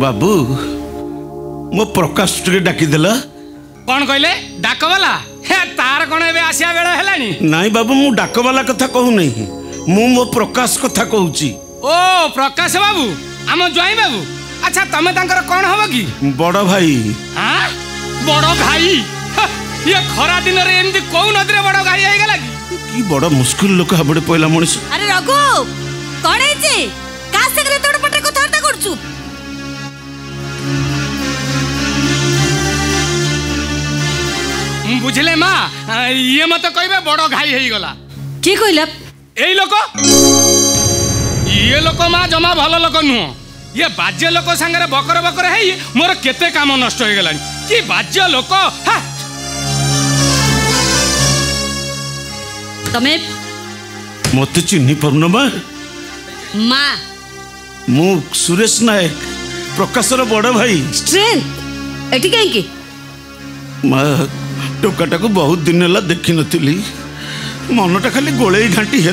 बाबू मो प्रकाश टे डाकिदेल कौन कहले डाकवाला हे तार कौन ए आसिया बेला हेलानी नाई बाबू मु डाकवाला कथा कहू नहीं मु मो प्रकाश कथा कहूची ओ प्रकाश बाबू आम ज्वाई बाबू अच्छा तमे तांकर कौन हबो की बड़ भाई हां बड़ भाई ये खरा दिन रे एमती कोउ नदरे बड़ भाई आइ गेला की बड़ मुश्किल लोक हाबड़े पहिला मनिस अरे रघु कौन है जे का सगरे तोड़ पटे को थरता करछु बुझले माँ ये मत कहबे बड़ घाई हो गला की कहला एई लोक ये लोक माँ जमा भल लोक नुह ये बाज्य लोक संगे बकर बकर है मोर केते काम नष्ट हो गलानी कि बाज्य लोक तमे मत चिन्ह पारन माँ मु सुरेश नायक प्रकाशर बड़ भाई स्ट्रेंथ एटी कहीं की माँ टोकाटा को बहुत दिन है देखी नी मनटा खाली गोले घाटी है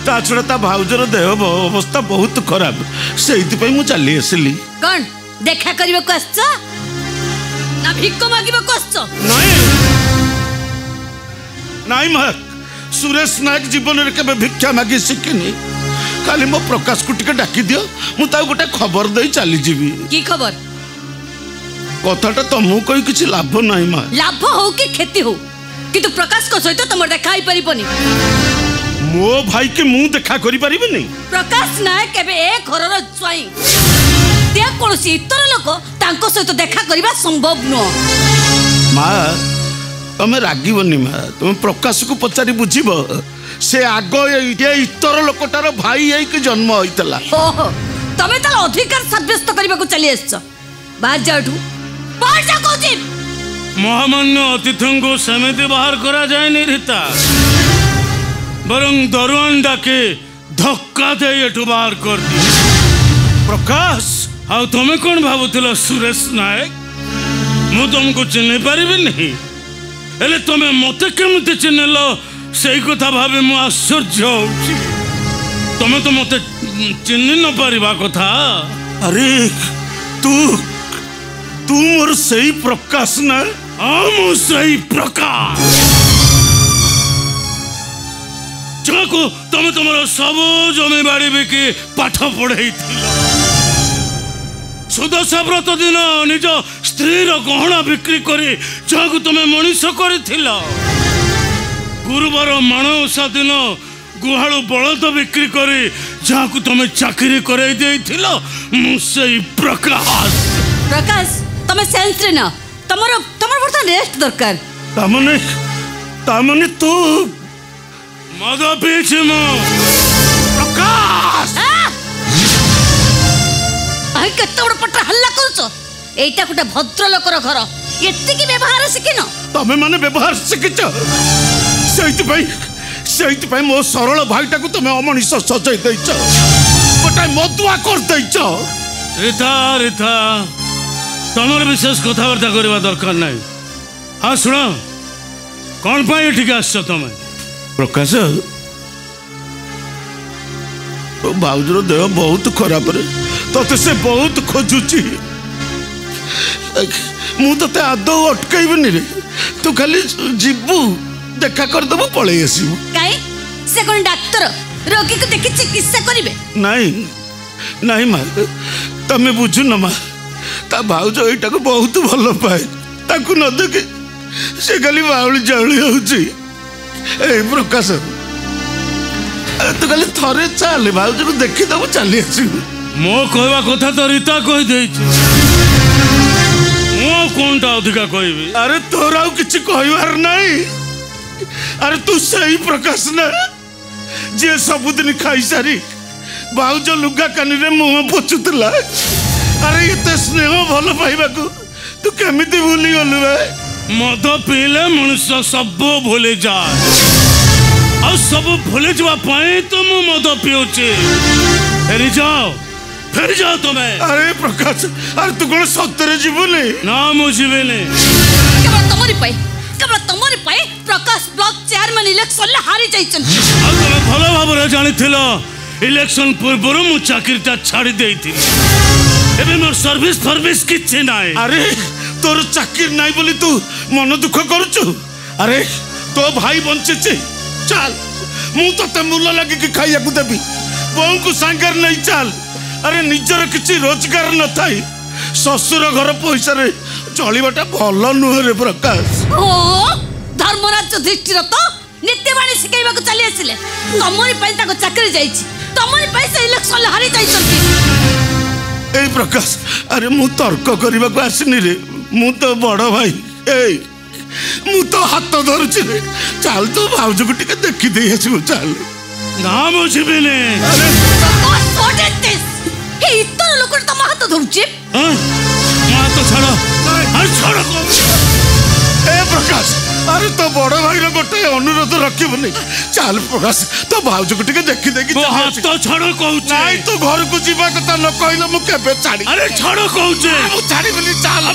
ता छड़ा ता भाउजर देह अवस्था बहुत खराब से चली आसली कौन देखा करबे को आछो ना भिक्को मागिबे को आछो नाई माँ सुरेश नायक जीवन रे केबे भिक्षा मागी शिखिनी खाली मो प्रकाश को टिके डाकी दियो मु ता गोटे खबर दे चली जीवी की खबर कथाटा तुमको कही किसी लाभ नहीं माँ लाभ हो कि क्षति हो किंतु प्रकाश को सहित तुम देखा ही परिबनी मो भाई के मुंह देखा करि परिबनी प्रकाश नायक एबे ए घरर ज्वाई ते कोनसी इतर लोक तांको सहित देखा करबा संभव न माँ तुम रागिबनी माँ तुम प्रकाश को पचारि बुझिब से आग ये इतर लोकटार भाई है कि जन्म होइतला ओहो तमे तार अधिकार साब्यस्त करबा को चली आछो बाहर जाउठू बाहर जा कोची महामान्य अतिथि को समिति बाहर करा जाए नहीं रीता बरं दरवान डाके धक्का दे एठू बाहर कर दी प्रकाश आ तुम कौन भावुल सुरेश नायक मु तुमको चिन्ह पारि नहीं हेले तुम मत केमती चिन्हल से कथा भावे मु आश्चर्य होउची तुम तो मत चिन्ह न पारिबा कथा अरे तू तू मोर सही प्रकाश ना हम सही प्रकाश जाको तुम तुमर सब जमी बाड़ी बिकी पाठ पढ़ाई सुदशा व्रत दिन निज स्त्री गहना बिक्री करी जाको तुम मनीष कर गुरुवार माणवसा दिन गुहालु बलद बिक्री करी जाको तुम चाकरी कराई देइथिल मुसई प्रकाश प्रकाश तमे सेंस रे ना तमरो बर्तन रेस्ट दरकार तामने तू मद पीछे मो प्रकाश आइ केते बड़ पट हल्ला करछो एटा गुटे भद्र लोकर घर एत्ते की व्यवहार शिखिनो तमे माने व्यवहार शिखिछ सेइति पई मो सरल भाईटा को तमे अमनिस सजाई दैछ गोटे मदुआ कर दैछ रीता रीता तमर विशेष कथबार्ता करवा दरकार नहीं हाँ शुण कौन पाई ठीक आस तुम प्रकाश तो भाउजर देह बहुत खराब रे तते से बहुत खोजुची मु तते आदौ अटकैबनी रे तू खाली जीबू देखा कर दबो पळे आसीबू काई से कोन डाक्टर रोगी को देखि चिकित्सा करिवे नहीं नहीं मां तमे बुझु न मां ता भाउज एटा को बहुत भल पाए ताकू न देखे से खाली बाउली जाउली होउची ए प्रकाश तो खाली थरे चले भाउज को देखि दबो चली आसी मो कहवा कथा तो रीता कहि देछि मो कोनटा अधिका कहबी अरे तोरा किछि कहवार नहीं अरे तू सही प्रकाश ना जे सबुदिन खाई सारी भाउज लुगा कानी रे मुंह पोछुतला अरे ये स्नेह भल पाइबा तू केमिति भूली गलु मद पीले मनुष्य सब भूली जाए और सब भूली जावा पाए तो मु मद पिउची फेरी जाओ तुम्हें अरे प्रकाश अरे तू कौन सत्तरे जीवनी ना मु जीवेनी केवल तमरी पाए प्रकाश ब्लॉक चेयरमैन इलेक्शन ले हारी जाइछन आ तुम भलो भाबरे जानिथिलो इलेक्शन पूर्व मु चाकरीटा छाड़ी देइथि एबे मोर सर्विस फर्विस किछि नाय। अरे तोर चाकिर नाई बोली तू मन दुख करुचु। अरे तो भाई बंचे चल मु तते मूल लगे कि खाइया को देबी बों को सांगर नहीं चल। अरे निजर किछि रोजगार न थाई ससुर घर पैसा रे चलिबाटा भल नुह रे प्रकाश। ओ धर्मराज दृष्टिर तो नित्यवाणी शिखाइबा को चली आसिले तमरी पई ताको चाकरी जाईची तमरी पैसा इलेक्शन हारी जाईचंती। ए प्रकाश अरे मु तर्क करबा को आसिनी रे मु तो बड़ भाई ए मु तो हाथ धरुची रे चल तो भाउज को टिके देखि दे आसु चल। ना मु छिबिने। अरे व्हाट इज दिस हे इतना लोक तम हाथ धरुची। हां मा तो छाड़ो हां छाड़ो को। ए प्रकाश अरे तो बड़ भाई रो गोटे अनुरोध रखिबनी चल प्रकाश तो भाउज को टिके देखि देखि तो हाथ तो छाड़ो कहूचे। नहीं तो घर को जीवा कथा न कहले मु केबे छाड़ी। अरे छाड़ो कहूचे। मु छाड़ी बोली चल।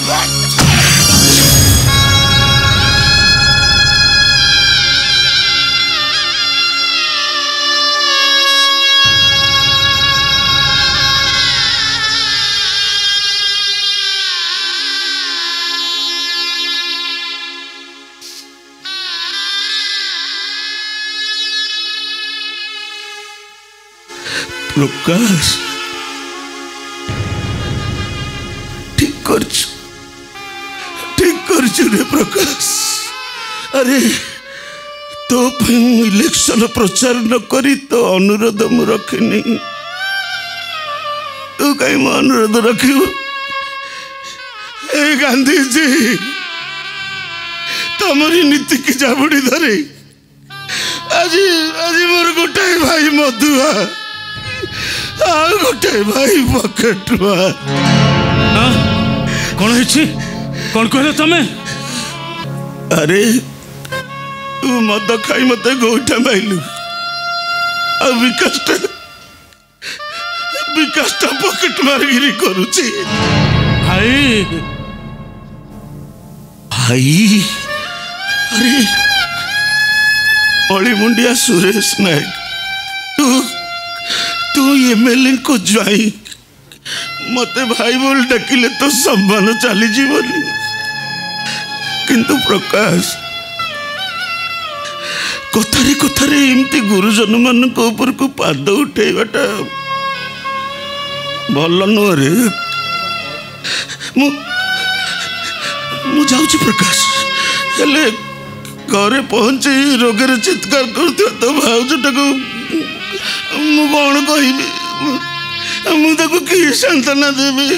प्रकाश ठीक कर रे प्रकाश। अरे तो इलेक्शन प्रचार न करी तो अनुरोध मु रखनी तू कहीं मो अनुरोध रखिबू। ए गांधी जी तमरी नीति की जाबुड़ी धरे आज आज मोर गोटे भाई मधुआ आ गोटे भाई पकेटुआ। कौन है कौन कहले तमे? अरे तू मद खाई मते गोइठा माइलु आ विकासटा पकेट मारगिरी करूची। भाई भाई अरे अलीमुंडिया सुरेश नायक तू एमएलए को जाई मते भाई बोल डकिले तो सम्मान चली जीवनी। किंतु प्रकाश कथारे कथारे एमती गुरुजन मान को ऊपर को पाद उठेबाटा भल नुह रे। मु जाऊची प्रकाश हेले घरे पहुंची रोगे चित्कार कर तो भाउजटा को मु कौन कह मुझे कि सांत्वना देवी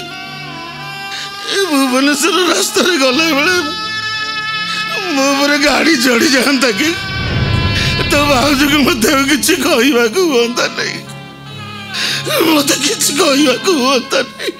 भुवनेश्वर रास्ता गला बेले मो गाड़ी चढ़ी जाता कि तो भाज को मत कि कहवा हता नहीं मत कि कहवा हता नहीं।